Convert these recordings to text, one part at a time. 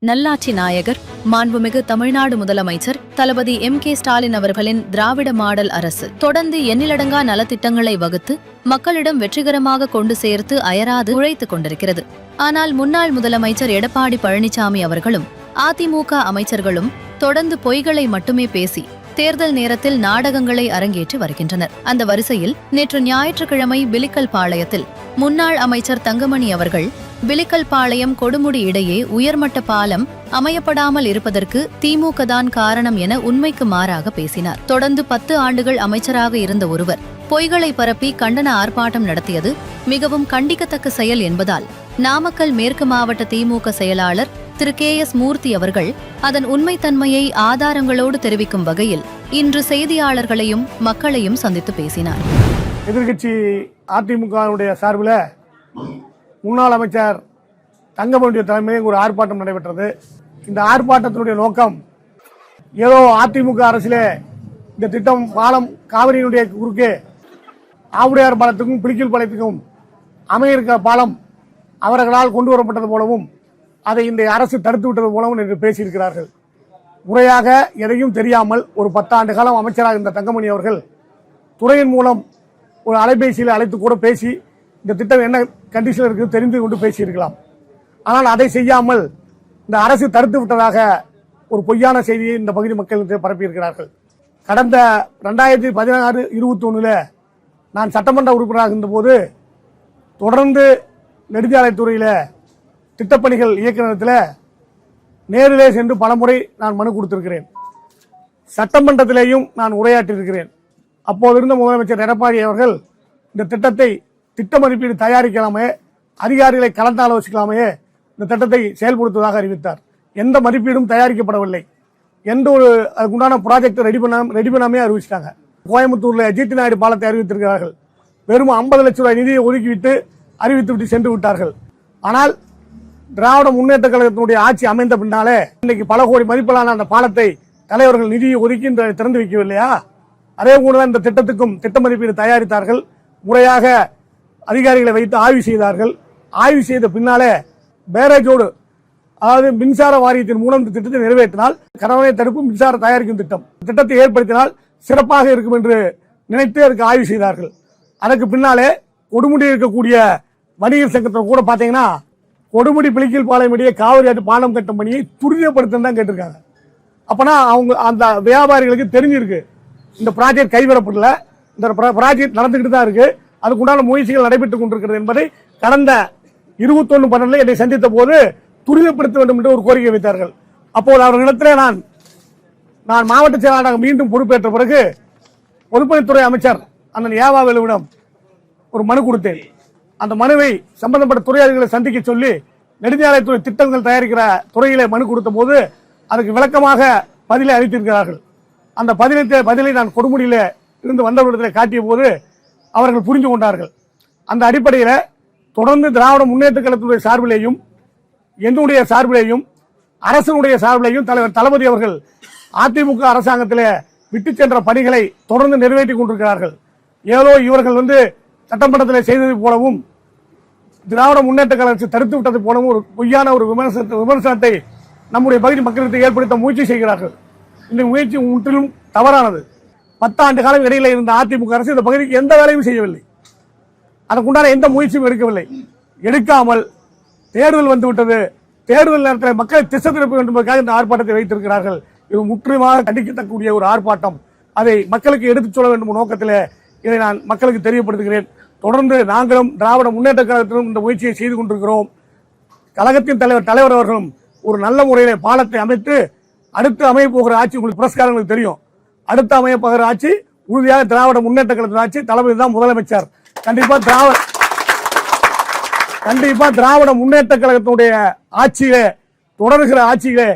நல்லாட்சி நாயகர் மாண்புமிகு தமிழ்நாடு முதலமைச்சர் தளபதி M.K. ஸ்டாலின் அவர்களின் திராவிட மாடல் அரசு தொடர்ந்து எண்ணிலடங்கா நலத்திட்டங்களை வகுத்து மக்களிடம் வெற்றிகரமாக கொண்டு சேர்த்து அயராது உழைத்துக் கொண்டிருக்கிறது. ஆனால் முன்னாள் முதலமைச்சர் எடப்பாடி பழனிசாமி அவர்களும் அதிமுக அமைச்சர்களும் தொடர்ந்து பொய்களை மட்டுமே பேசி தேர்தல் நேரத்தில் நாடகங்களை அரங்கேற்றி வருகின்றனர். அந்த வரிசையில் நேற்று ஞாயிற்றுக்கிழமை பிலிக்கல் பாளையத்தில் முன்னாள் அமைச்சர் தங்கமணி அவர்கள் பிலிக்கல் பாளையம் கொடுமுடி இடையே உயர்மட்ட பாலம் அமையப்படாமல் இருப்பதற்கு திமுக தான் காரணம் என உண்மைக்கு மாறாக பேசினார். தொடர்ந்து 10 ஆண்டுகள் அமைச்சராக இருந்த ஒருவர் பொய்களை பரப்பி கண்டன ஆர்ப்பாட்டம் நடத்தியது மிகவும் கண்டிக்கத்தக்க செயல் என்பதால் நாமக்கல் மேற்கு மாவட்ட திமுக செயலாளர் திரு K.S. மூர்த்தி அவர்கள் அதன் உண்மைத்தன்மையை ஆதாரங்களோடு தெரிவிக்கும் வகையில் இன்று செய்தியாளர்களையும் மக்களையும் சந்தித்து பேசினார். எதிர்கட்சி அதிமுகவுடைய சார்பில் முன்னாள் அமைச்சர் தங்கமணி தலைமையில் ஒரு ஆர்ப்பாட்டம் நடைபெற்றது. இந்த ஆர்ப்பாட்டத்தினுடைய நோக்கம் ஏதோ அதிமுக அரசிலே இந்த திட்டம் பாலம் காவிரியினுடைய குறுக்கே ஆவுடையார் பாலத்துக்கும் பிலிக்கல் பாலத்துக்கும் அமையிருக்கிற பாலம் அவர்களால் கொண்டு வரப்பட்டது போலவும் அதை இந்த அரசு தடுத்து விட்டது போலவும் என்று பேசியிருக்கிறார்கள். முறையாக எதையும் தெரியாமல் ஒரு 10 ஆண்டு காலம் அமைச்சராக இருந்த தங்கமணி அவர்கள் துறையின் மூலம் ஒரு அலைபேசியில் அழைத்து கூட பேசி இந்த திட்டம் என்ன கண்டிஷன் இருக்குது தெரிந்து கொண்டு பேசியிருக்கலாம். ஆனால் அதை செய்யாமல் இந்த அரசு தடுத்து விட்டதாக ஒரு பொய்யான செய்தியை இந்த பகுதி மக்களுக்கு பரப்பியிருக்கிறார்கள். கடந்த 2016-21 நான் சட்டமன்ற உறுப்பினராக இருந்தபோது தொடர்ந்து நெடுஞ்சாலைத்துறையில் திட்டப்பணிகள் இயக்குநரத்தில் நேரிலே சென்று பலமுறை நான் மனு கொடுத்திருக்கிறேன். சட்டமன்றத்திலேயும் நான் உரையாற்றியிருக்கிறேன். அப்போது இருந்த முதலமைச்சர் எடப்பாடி அவர்கள் இந்த திட்டத்தை திட்ட மதிப்பீடு தயாரிக்கலாமே, அதிகாரிகளை கலந்தாலோசிக்கலாமே இந்த திட்டத்தை செயல்படுத்துவதாக அறிவித்தார். எந்த மதிப்பீடும் தயாரிக்கப்படவில்லை. எந்த ஒரு அதுக்குண்டான ப்ராஜெக்ட் ரெடி பண்ணாமே அறிவிச்சிட்டாங்க. கோயம்புத்தூர்ல ஜிடி நாயுடு பாலத்தை அறிவித்திருக்கிறார்கள். வெறும் 50 லட்சம் ரூபாய் நிதியை ஒதுக்கிவிட்டு அறிவித்துவிட்டு சென்று விட்டார்கள். ஆனால் திராவிட முன்னேற்ற கழகத்தினுடைய ஆட்சி அமைந்த பின்னாலே இன்னைக்கு பல கோடி மதிப்பிலான அந்த பாலத்தை தலைவர்கள் நிதியை ஒதுக்கி திறந்து வைக்கவில்லையா? அதே போலதான் இந்த திட்டத்துக்கும் திட்ட மதிப்பீடு தயாரித்தார்கள். முறையாக அதிகாரிகளை வைத்து ஆய்வு செய்தார்கள். ஆய்வு செய்த பின்னாலே பேரேஜோடு, அதாவது மின்சார வாரியத்தின் மூலம் இந்த திட்டத்தை நிறைவேற்றினால் கணவனை தடுப்பு மின்சார தயாரிக்கும் திட்டத்தை ஏற்படுத்தினால் சிறப்பாக இருக்கும் என்று நினைத்து அதற்கு ஆய்வு செய்தார்கள். அதற்கு பின்னாலே கொடுமுடி இருக்கக்கூடிய வணிகர் சங்கத்தில் கூட பாத்தீங்கன்னா கொடுமுடி பிலிக்கல் பாளையம் இடையே காவிரி ஆற்று பாலம் கட்டும் பணியை துரிதப்படுத்தணும் தான் கேட்டிருக்காங்க. அப்பனா அவங்க அந்த வியாபாரிகளுக்கு தெரிஞ்சிருக்கு இந்த ப்ராஜெக்ட் கைவிடப்படல, இந்த ப்ராஜெக்ட் நடந்துகிட்டு தான் இருக்கு, அதுக்குண்டான முயற்சிகள் நடைபெற்றுக் கொண்டிருக்கிறது என்பதை கடந்த 21/12 என்னை சந்தித்த போது துரிதப்படுத்த வேண்டும் என்று ஒரு கோரிக்கை வைத்தார்கள். அப்போது அவர்களிடத்திலே நான் மாவட்ட செயலாளராக மீண்டும் பொறுப்பேற்ற பிறகு பொதுப்பணித்துறை அமைச்சர் அண்ணன் ஏவாவேலுவிடம் ஒரு மனு கொடுத்தேன். அந்த மனுவை சம்பந்தப்பட்ட துறை அதிகாரிகளை சந்திக்க சொல்லி நெடுஞ்சாலைத்துறை திட்டங்கள் தயாரிக்கிற துறையிலே மனு கொடுத்த போது அதுக்கு விளக்கமாக பதிலை அளித்திருக்கிறார்கள். அந்த பதிலை நான் கொடுமுடியில இருந்து வந்தவர்களிடத்தில் காட்டிய போது அவர்கள் புரிந்து கொண்டார்கள். அந்த அடிப்படையில் தொடர்ந்து திராவிட முன்னேற்ற கழகத்துடைய சார்பிலேயும் என்னுடைய சார்பிலேயும் அரசனுடைய சார்பிலேயும் தலைவர் தளபதி அவர்கள் அதிமுக அரசாங்கத்திலே விட்டு சென்ற பணிகளை தொடர்ந்து நிறைவேற்றிக் கொண்டிருக்கிறார்கள். ஏதோ இவர்கள் சட்டமன்றத்தில் செய்தது போலவும் திராவிட முன்னேற்ற கழகத்தை தடுத்து விட்டது போலவும் ஒரு பொய்யான ஒரு விமர்சனத்தை நம்முடைய பகுதி மக்களுக்கு ஏற்படுத்த முயற்சி செய்கிறார்கள். இந்த முயற்சி முற்றிலும் தவறானது. 10 ஆண்டு காலம் இடையில இருந்த அதிமுக அரசு இந்த பகுதிக்கு எந்த வேலையும் செய்யவில்லை. அதற்குண்டான எந்த முயற்சியும் எடுக்கவில்லை. எடுக்காமல் தேர்தல் வந்துவிட்டது, தேர்தல் நேரத்தில் மக்களை திசை திருப்ப வேண்டும் என்பதற்காக இந்த ஆர்ப்பாட்டத்தை வைத்திருக்கிறார்கள். இது முற்றிலுமாக கண்டிக்கக்கூடிய ஒரு ஆர்ப்பாட்டம். அதை மக்களுக்கு எடுத்துச் சொல்ல வேண்டும் நோக்கத்தில் இதை நான் மக்களுக்கு தெரியப்படுத்துகிறேன். தொடர்ந்து நாங்களும் திராவிட முன்னேற்ற கழகத்திலும் இந்த முயற்சியை செய்து கொண்டிருக்கிறோம். கழகத்தின் தலைவர் அவர்களும் ஒரு நல்ல முறையில பாலத்தை அமைத்து அடுத்து அமைய போகிற ஆட்சி உங்களுக்கு புரஸ்காரங்களுக்கு தெரியும். அடுத்து அமைய போகிற ஆட்சி உறுதியாக திராவிட முன்னேற்ற கழகத்தின் ஆட்சி. தளபதி தான் முதலமைச்சர். கண்டிப்பா திராவிட முன்னேற்ற கழகத்தினுடைய ஆட்சியிலே தொடர்கிற ஆட்சியிலே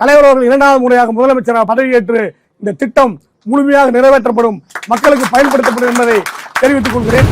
தலைவர் அவர்கள் 2வது முறையாக முதலமைச்சராக பதவியேற்று இந்த திட்டம் முழுமையாக நிறைவேற்றப்படும், மக்களுக்கு பயன்படுத்தப்படும் என்பதை தெரிவித்துக் கொள்கிறேன்.